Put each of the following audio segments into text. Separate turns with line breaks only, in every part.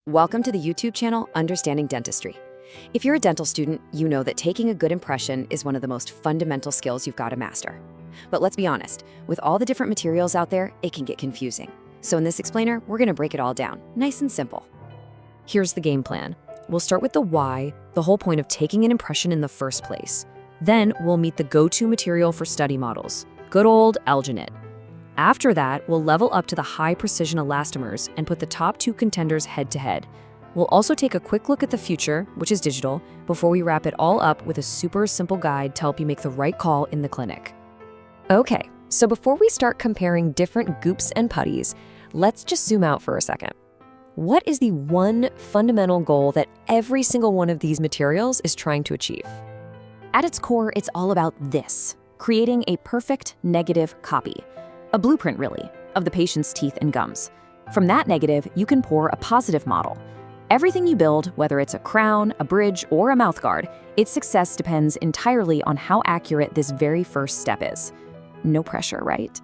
Welcome to the YouTube channel, Understanding Dentistry. If you're a dental student, you know that taking a good impression is one of the most fundamental skills you've got to master. But let's be honest, with all the different materials out there, it can get confusing. So in this explainer, we're going to break it all down, nice and simple. Here's the game plan. We'll start with the why, the whole point of taking an impression in the first place. Then we'll meet the go-to material for study models, good old Alginate. After that, we'll level up to the high-precision elastomers and put the top two contenders head-to-head. We'll also take a quick look at the future, which is digital, before we wrap it all up with a super simple guide to help you make the right call in the clinic. Okay, so before we start comparing different goops and putties, let's just zoom out for a second. What is the one fundamental goal that every single one of these materials is trying to achieve? At its core, it's all about this: creating a perfect negative copy. A blueprint, really, of the patient's teeth and gums. From that negative, you can pour a positive model. Everything you build, whether it's a crown, a bridge, or a mouthguard, its success depends entirely on how accurate this very first step is. No pressure, right?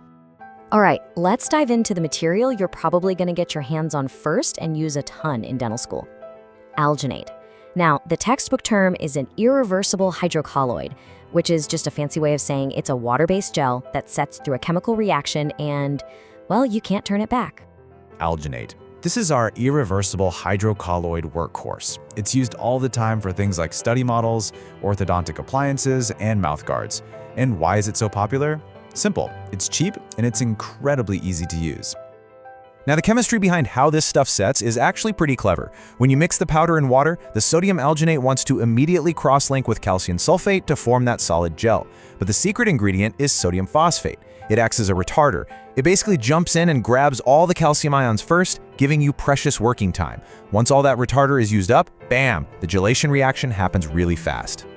All right, let's dive into the material you're probably going to get your hands on first and use a ton in dental school: Alginate. Now, the textbook term is an irreversible hydrocolloid, which is just a fancy way of saying it's a water-based gel that sets through a chemical reaction and, well, you can't turn it back.
Alginate. This is our irreversible hydrocolloid workhorse. It's used all the time for things like study models, orthodontic appliances, and mouthguards. And why is it so popular? Simple. It's cheap and it's incredibly easy to use. Now, the chemistry behind how this stuff sets is actually pretty clever. When you mix the powder in water, the sodium alginate wants to immediately cross-link with calcium sulfate to form that solid gel. But the secret ingredient is sodium phosphate. It acts as a retarder. It basically jumps in and grabs all the calcium ions first, giving you precious working time. Once all that retarder is used up, bam, the gelation reaction happens really fast.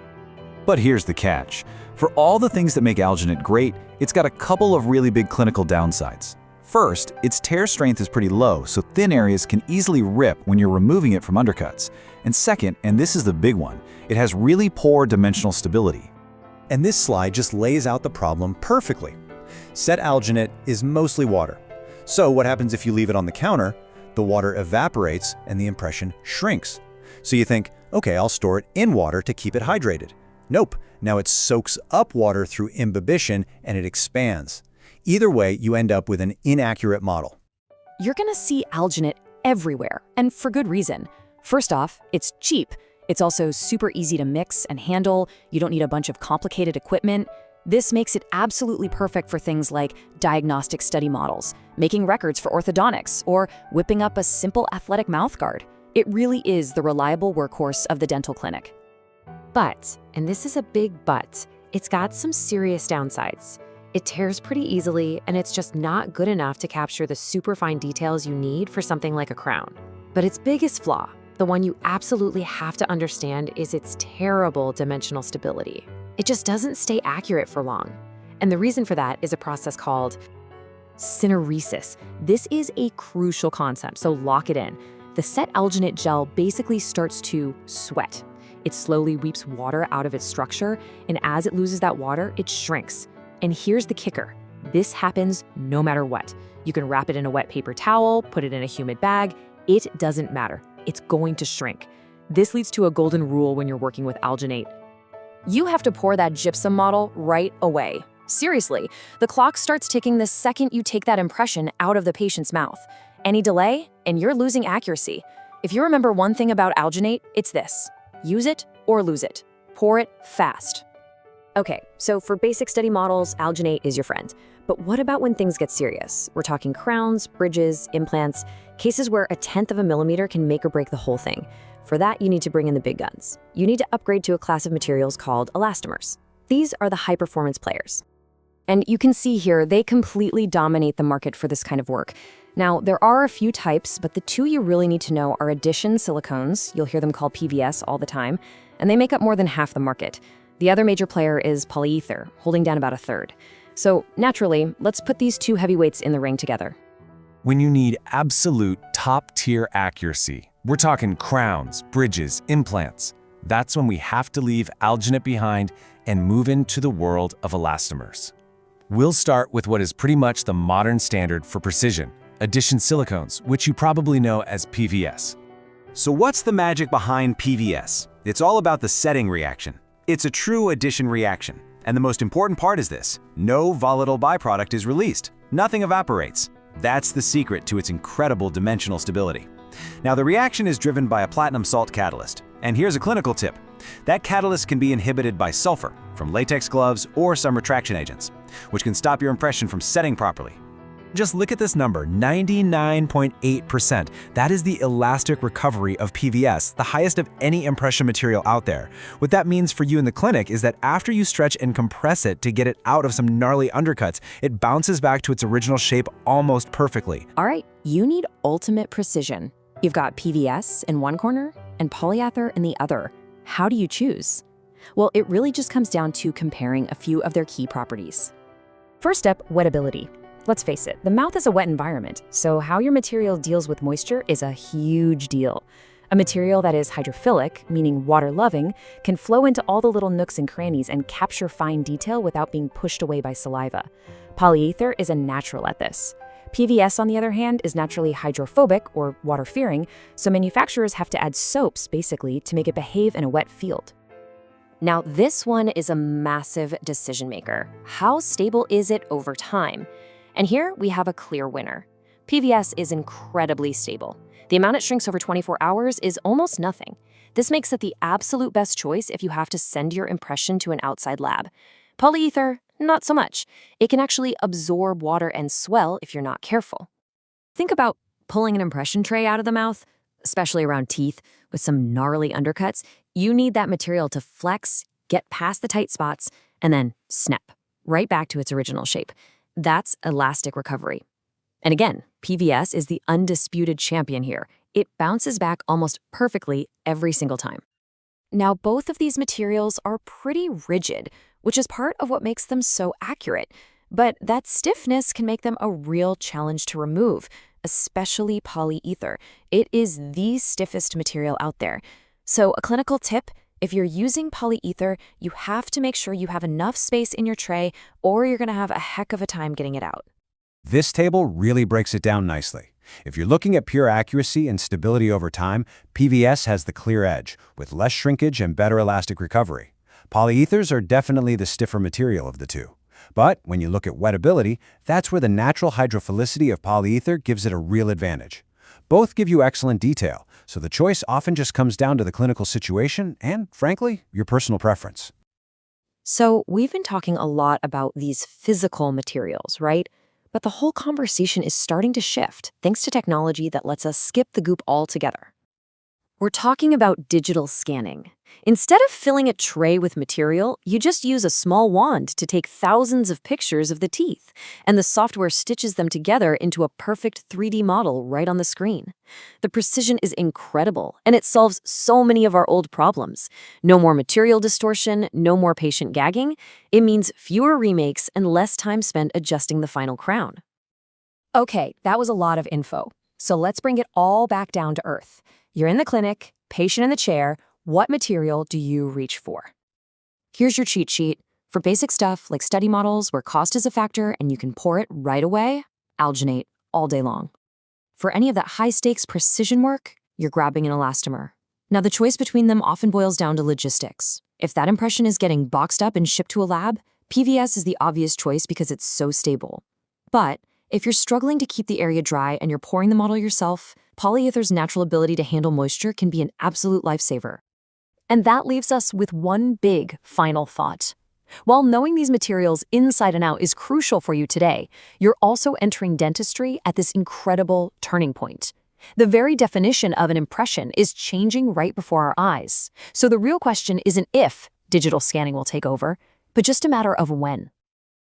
But here's the catch. For all the things that make alginate great, it's got a couple of really big clinical downsides. First, its tear strength is pretty low, so thin areas can easily rip when you're removing it from undercuts. And second, and this is the big one, it has really poor dimensional stability.
And this slide just lays out the problem perfectly. Set alginate is mostly water. So what happens if you leave it on the counter? The water evaporates and the impression shrinks. So you think, okay, I'll store it in water to keep it hydrated. Nope, now it soaks up water through imbibition and it expands. Either way, you end up with an inaccurate model.
You're going to see Alginate everywhere, and for good reason. First off, it's cheap. It's also super easy to mix and handle. You don't need a bunch of complicated equipment. This makes it absolutely perfect for things like diagnostic study models, making records for orthodontics, or whipping up a simple athletic mouthguard. It really is the reliable workhorse of the dental clinic. But, and this is a big but, it's got some serious downsides. It tears pretty easily, and it's just not good enough to capture the super fine details you need for something like a crown. But its biggest flaw, the one you absolutely have to understand, is its terrible dimensional stability. It just doesn't stay accurate for long. And the reason for that is a process called syneresis. This is a crucial concept, so lock it in. The set alginate gel basically starts to sweat. It slowly weeps water out of its structure, and as it loses that water, it shrinks. And here's the kicker. This happens no matter what. You can wrap it in a wet paper towel, put it in a humid bag. It doesn't matter. It's going to shrink. This leads to a golden rule when you're working with alginate. You have to pour that gypsum model right away. Seriously, the clock starts ticking the second you take that impression out of the patient's mouth. Any delay, and you're losing accuracy. If you remember one thing about alginate, it's this: use it or lose it. Pour it fast. Okay, so for basic study models, alginate is your friend. But what about when things get serious? We're talking crowns, bridges, implants, cases where 1/10 of a millimeter can make or break the whole thing. For that, you need to bring in the big guns. You need to upgrade to a class of materials called elastomers. These are the high-performance players. And you can see here, they completely dominate the market for this kind of work. Now, there are a few types, but the two you really need to know are addition silicones, you'll hear them called PVS all the time, and they make up more than half the market. The other major player is polyether, holding down about 1/3. So naturally, let's put these two heavyweights in the ring together.
When you need absolute top-tier accuracy, we're talking crowns, bridges, implants. That's when we have to leave alginate behind and move into the world of elastomers. We'll start with what is pretty much the modern standard for precision, addition silicones, which you probably know as PVS.
So what's the magic behind PVS? It's all about the setting reaction. It's a true addition reaction. And the most important part is this: no volatile byproduct is released. Nothing evaporates. That's the secret to its incredible dimensional stability. Now, the reaction is driven by a platinum salt catalyst. And here's a clinical tip. That catalyst can be inhibited by sulfur from latex gloves or some retraction agents, which can stop your impression from setting properly.
Just look at this number, 99.8%. That is the elastic recovery of PVS, the highest of any impression material out there. What that means for you in the clinic is that after you stretch and compress it to get it out of some gnarly undercuts, it bounces back to its original shape almost perfectly.
All right, you need ultimate precision. You've got PVS in one corner and polyether in the other. How do you choose? Well, it really just comes down to comparing a few of their key properties. First up, wettability. Let's face it, the mouth is a wet environment, so how your material deals with moisture is a huge deal. A material that is hydrophilic, meaning water-loving, can flow into all the little nooks and crannies and capture fine detail without being pushed away by saliva. Polyether is a natural at this. PVS, on the other hand, is naturally hydrophobic, or water-fearing, so manufacturers have to add soaps, basically, to make it behave in a wet field. Now, this one is a massive decision maker. How stable is it over time? And here we have a clear winner. PVS is incredibly stable. The amount it shrinks over 24 hours is almost nothing. This makes it the absolute best choice if you have to send your impression to an outside lab. Polyether, not so much. It can actually absorb water and swell if you're not careful. Think about pulling an impression tray out of the mouth, especially around teeth with some gnarly undercuts. You need that material to flex, get past the tight spots, and then snap right back to its original shape. That's elastic recovery. And again, PVS is the undisputed champion here. It bounces back almost perfectly every single time. Now, both of these materials are pretty rigid, which is part of what makes them so accurate. But that stiffness can make them a real challenge to remove, especially polyether. It is the stiffest material out there. So a clinical tip: if you're using polyether, you have to make sure you have enough space in your tray, or you're going to have a heck of a time getting it out.
This table really breaks it down nicely. If you're looking at pure accuracy and stability over time, PVS has the clear edge, with less shrinkage and better elastic recovery. Polyethers are definitely the stiffer material of the two. But when you look at wettability, that's where the natural hydrophilicity of polyether gives it a real advantage. Both give you excellent detail, so the choice often just comes down to the clinical situation and, frankly, your personal preference.
So we've been talking a lot about these physical materials, right? But the whole conversation is starting to shift thanks to technology that lets us skip the goop altogether. We're talking about digital scanning. Instead of filling a tray with material, you just use a small wand to take thousands of pictures of the teeth, and the software stitches them together into a perfect 3D model right on the screen. The precision is incredible, and it solves so many of our old problems. No more material distortion, no more patient gagging. It means fewer remakes and less time spent adjusting the final crown. Okay, that was a lot of info. So let's bring it all back down to earth. You're in the clinic, patient in the chair. What material do you reach for? Here's your cheat sheet. For basic stuff like study models where cost is a factor and you can pour it right away, Alginate all day long. For any of that high-stakes precision work, you're grabbing an elastomer. Now, the choice between them often boils down to logistics. If that impression is getting boxed up and shipped to a lab, PVS is the obvious choice because it's so stable. But if you're struggling to keep the area dry and you're pouring the model yourself, polyether's natural ability to handle moisture can be an absolute lifesaver. And that leaves us with one big final thought. While knowing these materials inside and out is crucial for you today, you're also entering dentistry at this incredible turning point. The very definition of an impression is changing right before our eyes. So the real question isn't if digital scanning will take over, but just a matter of when.